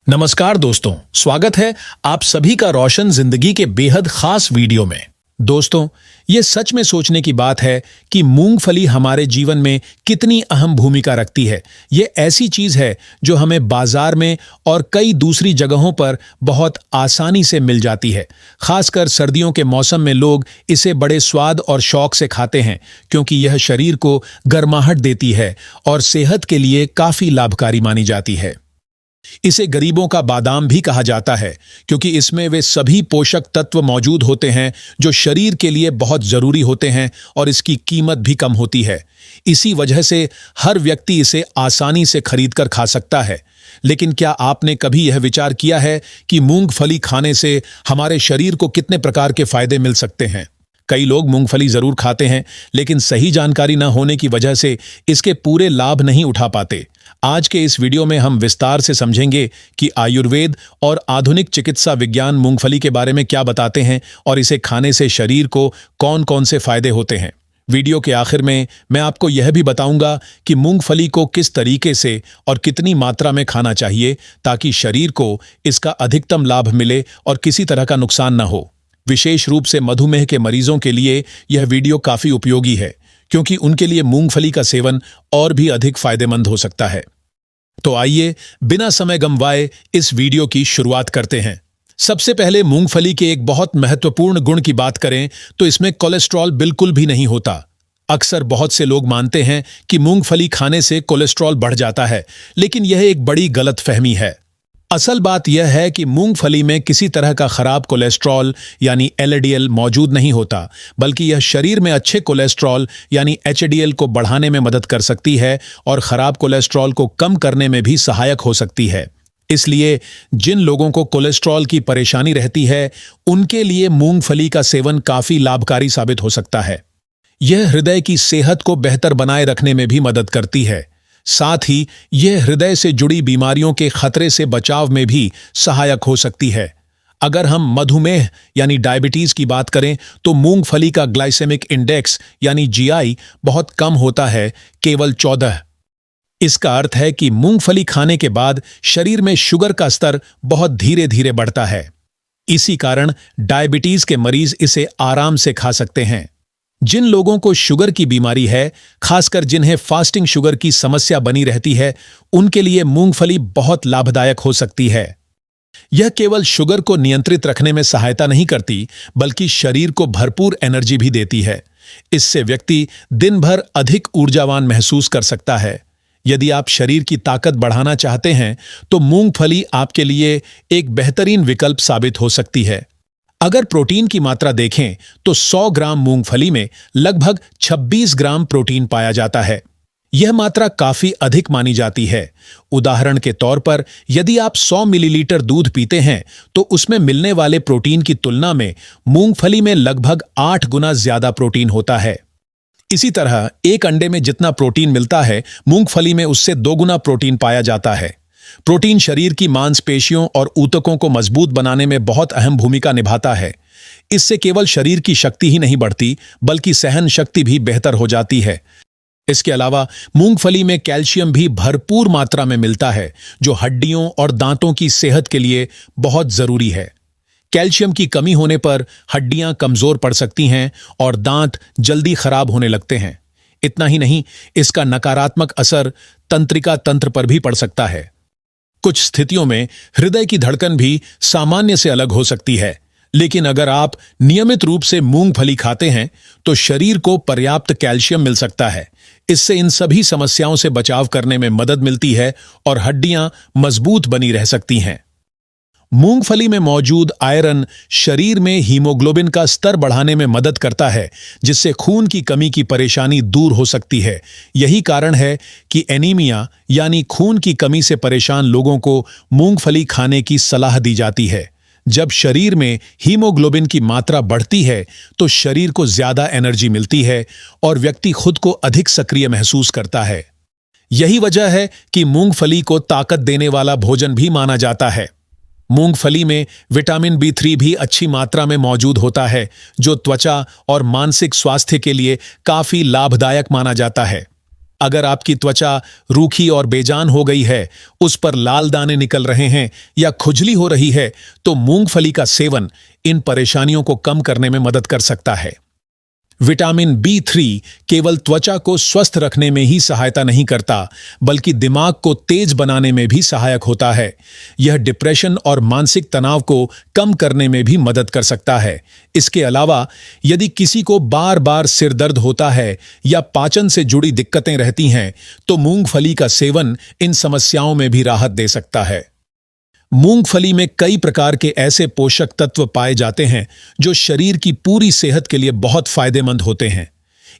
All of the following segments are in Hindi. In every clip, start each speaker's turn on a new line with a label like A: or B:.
A: नमस्कार दोस्तों, स्वागत है आप सभी का रोशन जिंदगी के बेहद खास वीडियो में। दोस्तों, ये सच में सोचने की बात है कि मूंगफली हमारे जीवन में कितनी अहम भूमिका रखती है। ये ऐसी चीज है जो हमें बाजार में और कई दूसरी जगहों पर बहुत आसानी से मिल जाती है। खासकर सर्दियों के मौसम में लोग इसे बड़े स्वाद और शौक से खाते हैं, क्योंकि यह शरीर को गर्माहट देती है और सेहत के लिए काफी लाभकारी मानी जाती है। इसे गरीबों का बादाम भी कहा जाता है, क्योंकि इसमें वे सभी पोषक तत्व मौजूद होते हैं जो शरीर के लिए बहुत जरूरी होते हैं और इसकी कीमत भी कम होती है। इसी वजह से हर व्यक्ति इसे आसानी से खरीदकर खा सकता है। लेकिन क्या आपने कभी यह विचार किया है कि मूंगफली खाने से हमारे शरीर को कितने प्रकार के फायदे मिल सकते हैं? कई लोग मूंगफली जरूर खाते हैं, लेकिन सही जानकारी न होने की वजह से इसके पूरे लाभ नहीं उठा पाते। आज के इस वीडियो में हम विस्तार से समझेंगे कि आयुर्वेद और आधुनिक चिकित्सा विज्ञान मूंगफली के बारे में क्या बताते हैं और इसे खाने से शरीर को कौन-कौन से फायदे होते हैं। वीडियो के आखिर में मैं आपको यह भी बताऊंगा कि मूंगफली को किस तरीके से और कितनी मात्रा में खाना चाहिए ताकि शरीर को इसका अधिकतम लाभ मिले और किसी तरह का नुकसान न हो। विशेष रूप से मधुमेह के मरीजों के लिए यह वीडियो काफी उपयोगी है, क्योंकि उनके लिए मूंगफली का सेवन और भी अधिक फायदेमंद हो सकता है। तो आइए बिना समय गंवाए इस वीडियो की शुरुआत करते हैं। सबसे पहले मूंगफली के एक बहुत महत्वपूर्ण गुण की बात करें तो इसमें कोलेस्ट्रॉल बिल्कुल भी नहीं होता। अक्सर बहुत से लोग मानते हैं कि मूंगफली खाने से कोलेस्ट्रॉल बढ़ जाता है, लेकिन यह एक बड़ी गलतफहमी है। असल बात यह है कि मूंगफली में किसी तरह का खराब कोलेस्ट्रॉल यानी एलडीएल मौजूद नहीं होता, बल्कि यह शरीर में अच्छे कोलेस्ट्रॉल यानी एचडीएल को बढ़ाने में मदद कर सकती है और खराब कोलेस्ट्रॉल को कम करने में भी सहायक हो सकती है। इसलिए जिन लोगों को कोलेस्ट्रॉल की परेशानी रहती है, उनके लिए मूंगफली का सेवन काफी लाभकारी साबित हो सकता है। यह हृदय की सेहत को बेहतर बनाए रखने में भी मदद करती है। साथ ही यह हृदय से जुड़ी बीमारियों के खतरे से बचाव में भी सहायक हो सकती है। अगर हम मधुमेह यानी डायबिटीज की बात करें तो मूंगफली का ग्लाइसेमिक इंडेक्स यानी जीआई बहुत कम होता है, केवल 14। इसका अर्थ है कि मूंगफली खाने के बाद शरीर में शुगर का स्तर बहुत धीरे धीरे बढ़ता है। इसी कारण डायबिटीज के मरीज इसे आराम से खा सकते हैं। जिन लोगों को शुगर की बीमारी है, खासकर जिन्हें फास्टिंग शुगर की समस्या बनी रहती है, उनके लिए मूंगफली बहुत लाभदायक हो सकती है। यह केवल शुगर को नियंत्रित रखने में सहायता नहीं करती, बल्कि शरीर को भरपूर एनर्जी भी देती है। इससे व्यक्ति दिन भर अधिक ऊर्जावान महसूस कर सकता है। यदि आप शरीर की ताकत बढ़ाना चाहते हैं, तो मूंगफली आपके लिए एक बेहतरीन विकल्प साबित हो सकती है। अगर प्रोटीन की मात्रा देखें तो 100 ग्राम मूंगफली में लगभग 26 ग्राम प्रोटीन पाया जाता है। यह मात्रा काफी अधिक मानी जाती है। उदाहरण के तौर पर यदि आप 100 मिलीलीटर दूध पीते हैं तो उसमें मिलने वाले प्रोटीन की तुलना में मूंगफली में लगभग 8 गुना ज्यादा प्रोटीन होता है। इसी तरह एक अंडे में जितना प्रोटीन मिलता है, मूंगफली में उससे 2 गुना प्रोटीन पाया जाता है। प्रोटीन शरीर की मांसपेशियों और ऊतकों को मजबूत बनाने में बहुत अहम भूमिका निभाता है। इससे केवल शरीर की शक्ति ही नहीं बढ़ती, बल्कि सहन शक्ति भी बेहतर हो जाती है। इसके अलावा मूंगफली में कैल्शियम भी भरपूर मात्रा में मिलता है, जो हड्डियों और दांतों की सेहत के लिए बहुत जरूरी है। कैल्शियम की कमी होने पर हड्डियां कमजोर पड़ सकती हैं और दांत जल्दी खराब होने लगते हैं। इतना ही नहीं, इसका नकारात्मक असर तंत्रिका तंत्र पर भी पड़ सकता है। कुछ स्थितियों में हृदय की धड़कन भी सामान्य से अलग हो सकती है। लेकिन अगर आप नियमित रूप से मूंगफली खाते हैं तो शरीर को पर्याप्त कैल्शियम मिल सकता है। इससे इन सभी समस्याओं से बचाव करने में मदद मिलती है और हड्डियां मजबूत बनी रह सकती हैं। मूंगफली में मौजूद आयरन शरीर में हीमोग्लोबिन का स्तर बढ़ाने में मदद करता है, जिससे खून की कमी की परेशानी दूर हो सकती है। यही कारण है कि एनीमिया यानी खून की कमी से परेशान लोगों को मूंगफली खाने की सलाह दी जाती है। जब शरीर में हीमोग्लोबिन की मात्रा बढ़ती है तो शरीर को ज्यादा एनर्जी मिलती है और व्यक्ति खुद को अधिक सक्रिय महसूस करता है। यही वजह है कि मूंगफली को ताकत देने वाला भोजन भी माना जाता है। मूंगफली में विटामिन B3 भी अच्छी मात्रा में मौजूद होता है, जो त्वचा और मानसिक स्वास्थ्य के लिए काफी लाभदायक माना जाता है। अगर आपकी त्वचा रूखी और बेजान हो गई है, उस पर लाल दाने निकल रहे हैं या खुजली हो रही है, तो मूंगफली का सेवन इन परेशानियों को कम करने में मदद कर सकता है। विटामिन B3 केवल त्वचा को स्वस्थ रखने में ही सहायता नहीं करता, बल्कि दिमाग को तेज बनाने में भी सहायक होता है। यह डिप्रेशन और मानसिक तनाव को कम करने में भी मदद कर सकता है। इसके अलावा यदि किसी को बार बार सिर दर्द होता है या पाचन से जुड़ी दिक्कतें रहती हैं, तो मूंगफली का सेवन इन समस्याओं में भी राहत दे सकता है। मूंगफली में कई प्रकार के ऐसे पोषक तत्व पाए जाते हैं जो शरीर की पूरी सेहत के लिए बहुत फायदेमंद होते हैं।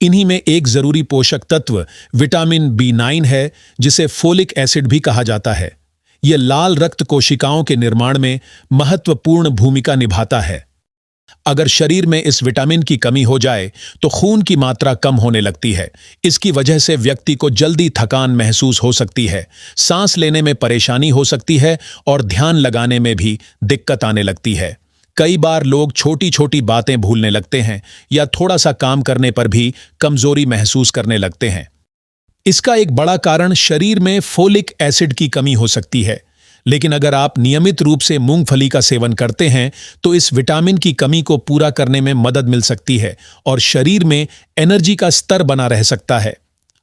A: इन्हीं में एक जरूरी पोषक तत्व विटामिन B9 है, जिसे फोलिक एसिड भी कहा जाता है। यह लाल रक्त कोशिकाओं के निर्माण में महत्वपूर्ण भूमिका निभाता है। अगर शरीर में इस विटामिन की कमी हो जाए तो खून की मात्रा कम होने लगती है। इसकी वजह से व्यक्ति को जल्दी थकान महसूस हो सकती है, सांस लेने में परेशानी हो सकती है और ध्यान लगाने में भी दिक्कत आने लगती है। कई बार लोग छोटी छोटी बातें भूलने लगते हैं या थोड़ा सा काम करने पर भी कमजोरी महसूस करने लगते हैं। इसका एक बड़ा कारण शरीर में फोलिक एसिड की कमी हो सकती है। लेकिन अगर आप नियमित रूप से मूंगफली का सेवन करते हैं तो इस विटामिन की कमी को पूरा करने में मदद मिल सकती है और शरीर में एनर्जी का स्तर बना रह सकता है।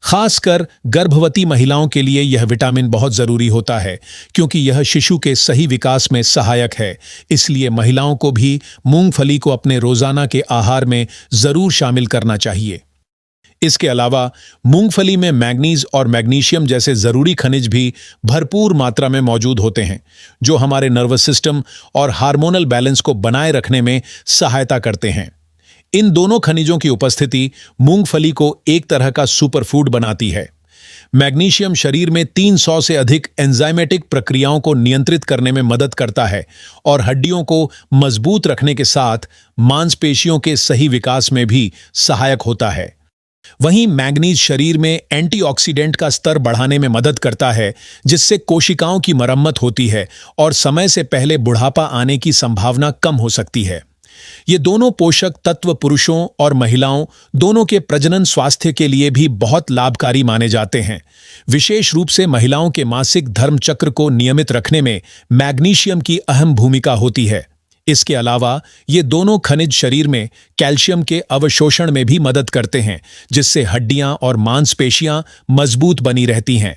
A: खासकर गर्भवती महिलाओं के लिए यह विटामिन बहुत जरूरी होता है, क्योंकि यह शिशु के सही विकास में सहायक है। इसलिए महिलाओं को भी मूंगफली को अपने रोजाना के आहार में जरूर शामिल करना चाहिए। इसके अलावा मूंगफली में मैग्नीज और मैग्नीशियम जैसे जरूरी खनिज भी भरपूर मात्रा में मौजूद होते हैं, जो हमारे नर्वस सिस्टम और हार्मोनल बैलेंस को बनाए रखने में सहायता करते हैं। इन दोनों खनिजों की उपस्थिति मूंगफली को एक तरह का सुपरफूड बनाती है। मैग्नीशियम शरीर में 300 से अधिक एंजाइमेटिक प्रक्रियाओं को नियंत्रित करने में मदद करता है और हड्डियों को मजबूत रखने के साथ मांसपेशियों के सही विकास में भी सहायक होता है। वहीं मैग्नीज शरीर में एंटीऑक्सीडेंट का स्तर बढ़ाने में मदद करता है, जिससे कोशिकाओं की मरम्मत होती है और समय से पहले बुढ़ापा आने की संभावना कम हो सकती है। ये दोनों पोषक तत्व पुरुषों और महिलाओं दोनों के प्रजनन स्वास्थ्य के लिए भी बहुत लाभकारी माने जाते हैं। विशेष रूप से महिलाओं के मासिक धर्म चक्र को नियमित रखने में मैग्नीशियम की अहम भूमिका होती है। इसके अलावा ये दोनों खनिज शरीर में कैल्शियम के अवशोषण में भी मदद करते हैं, जिससे हड्डियां और मांसपेशियां मजबूत बनी रहती हैं।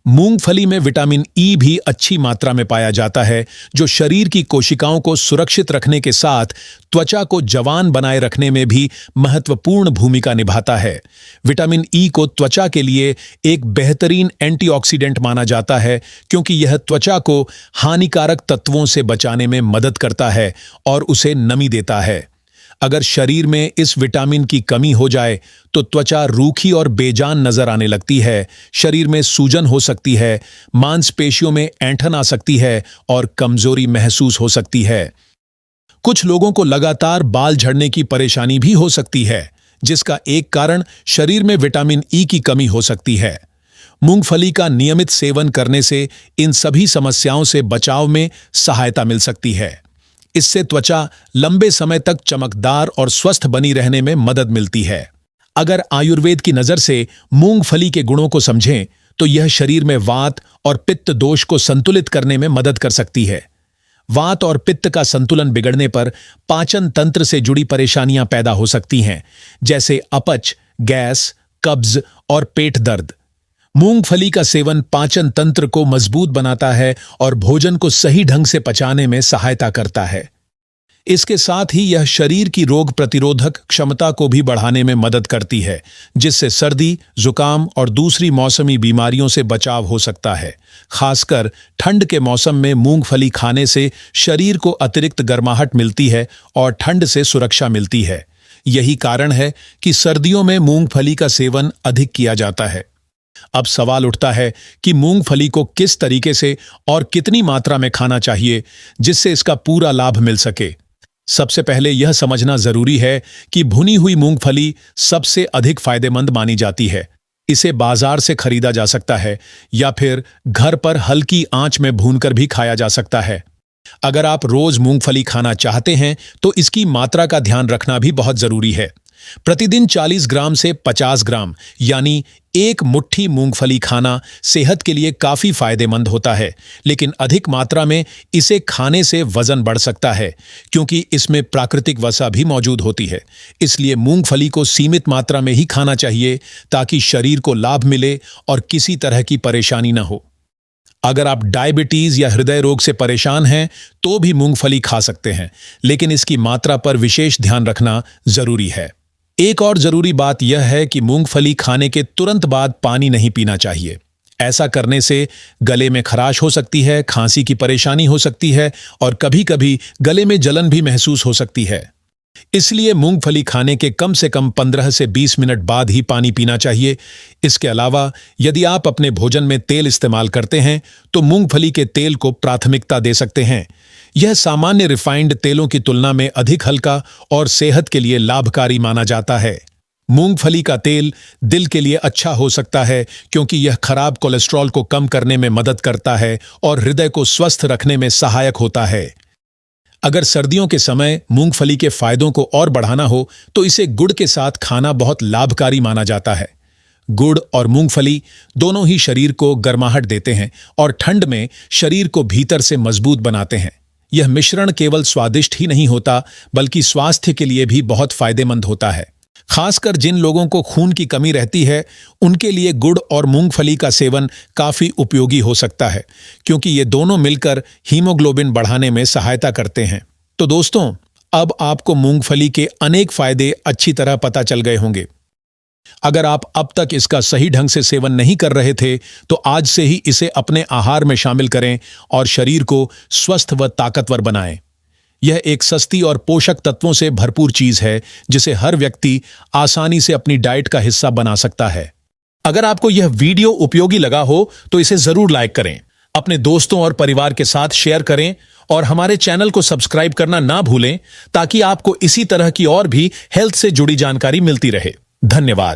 A: मूंगफली में विटामिन ई भी अच्छी मात्रा में पाया जाता है, जो शरीर की कोशिकाओं को सुरक्षित रखने के साथ त्वचा को जवान बनाए रखने में भी महत्वपूर्ण भूमिका निभाता है। विटामिन ई को त्वचा के लिए एक बेहतरीन एंटीऑक्सीडेंट माना जाता है, क्योंकि यह त्वचा को हानिकारक तत्वों से बचाने में मदद करता है और उसे नमी देता है। अगर शरीर में इस विटामिन की कमी हो जाए तो त्वचा रूखी और बेजान नजर आने लगती है, शरीर में सूजन हो सकती है, मांसपेशियों में ऐंठन आ सकती है और कमजोरी महसूस हो सकती है। कुछ लोगों को लगातार बाल झड़ने की परेशानी भी हो सकती है, जिसका एक कारण शरीर में विटामिन ई की कमी हो सकती है। मूंगफली का नियमित सेवन करने से इन सभी समस्याओं से बचाव में सहायता मिल सकती है। इससे त्वचा लंबे समय तक चमकदार और स्वस्थ बनी रहने में मदद मिलती है। अगर आयुर्वेद की नजर से मूंगफली के गुणों को समझें तो यह शरीर में वात और पित्त दोष को संतुलित करने में मदद कर सकती है। वात और पित्त का संतुलन बिगड़ने पर पाचन तंत्र से जुड़ी परेशानियां पैदा हो सकती हैं, जैसे अपच, गैस, कब्ज और पेट दर्द। मूंगफली का सेवन पाचन तंत्र को मजबूत बनाता है और भोजन को सही ढंग से पचाने में सहायता करता है। इसके साथ ही यह शरीर की रोग प्रतिरोधक क्षमता को भी बढ़ाने में मदद करती है, जिससे सर्दी, जुकाम और दूसरी मौसमी बीमारियों से बचाव हो सकता है। खासकर ठंड के मौसम में मूंगफली खाने से शरीर को अतिरिक्त गर्माहट मिलती है और ठंड से सुरक्षा मिलती है। यही कारण है कि सर्दियों में मूंगफली का सेवन अधिक किया जाता है। अब सवाल उठता है कि मूंगफली को किस तरीके से और कितनी मात्रा में खाना चाहिए जिससे इसका पूरा लाभ मिल सके। सबसे पहले यह समझना जरूरी है कि भुनी हुई मूंगफली सबसे अधिक फायदेमंद मानी जाती है। इसे बाजार से खरीदा जा सकता है या फिर घर पर हल्की आंच में भूनकर भी खाया जा सकता है। अगर आप रोज मूंगफली खाना चाहते हैं तो इसकी मात्रा का ध्यान रखना भी बहुत जरूरी है। प्रतिदिन 40 ग्राम से 50 ग्राम यानी एक मुट्ठी मूंगफली खाना सेहत के लिए काफी फायदेमंद होता है, लेकिन अधिक मात्रा में इसे खाने से वजन बढ़ सकता है क्योंकि इसमें प्राकृतिक वसा भी मौजूद होती है। इसलिए मूंगफली को सीमित मात्रा में ही खाना चाहिए ताकि शरीर को लाभ मिले और किसी तरह की परेशानी न हो। अगर आप डायबिटीज या हृदय रोग से परेशान हैं तो भी मूंगफली खा सकते हैं, लेकिन इसकी मात्रा पर विशेष ध्यान रखना जरूरी है। एक और जरूरी बात यह है कि मूंगफली खाने के तुरंत बाद पानी नहीं पीना चाहिए। ऐसा करने से गले में खराश हो सकती है, खांसी की परेशानी हो सकती है और कभी-कभी गले में जलन भी महसूस हो सकती है। इसलिए मूंगफली खाने के कम से कम 15 से 20 मिनट बाद ही पानी पीना चाहिए। इसके अलावा यदि आप अपने भोजन में तेल इस्तेमाल करते हैं तो मूंगफली के तेल को प्राथमिकता दे सकते हैं। यह सामान्य रिफाइंड तेलों की तुलना में अधिक हल्का और सेहत के लिए लाभकारी माना जाता है। मूंगफली का तेल दिल के लिए अच्छा हो सकता है क्योंकि यह खराब कोलेस्ट्रॉल को कम करने में मदद करता है और हृदय को स्वस्थ रखने में सहायक होता है। अगर सर्दियों के समय मूंगफली के फायदों को और बढ़ाना हो तो इसे गुड़ के साथ खाना बहुत लाभकारी माना जाता है। गुड़ और मूंगफली दोनों ही शरीर को गर्माहट देते हैं और ठंड में शरीर को भीतर से मजबूत बनाते हैं। यह मिश्रण केवल स्वादिष्ट ही नहीं होता बल्कि स्वास्थ्य के लिए भी बहुत फायदेमंद होता है। खासकर जिन लोगों को खून की कमी रहती है उनके लिए गुड़ और मूंगफली का सेवन काफी उपयोगी हो सकता है क्योंकि ये दोनों मिलकर हीमोग्लोबिन बढ़ाने में सहायता करते हैं। तो दोस्तों, अब आपको मूंगफली के अनेक फायदे अच्छी तरह पता चल गए होंगे। अगर आप अब तक इसका सही ढंग से सेवन नहीं कर रहे थे तो आज से ही इसे अपने आहार में शामिल करें और शरीर को स्वस्थ व ताकतवर बनाएं। यह एक सस्ती और पोषक तत्वों से भरपूर चीज है जिसे हर व्यक्ति आसानी से अपनी डाइट का हिस्सा बना सकता है। अगर आपको यह वीडियो उपयोगी लगा हो तो इसे जरूर लाइक करें, अपने दोस्तों और परिवार के साथ शेयर करें और हमारे चैनल को सब्सक्राइब करना ना भूलें ताकि आपको इसी तरह की और भी हेल्थ से जुड़ी जानकारी मिलती रहे। धन्यवाद।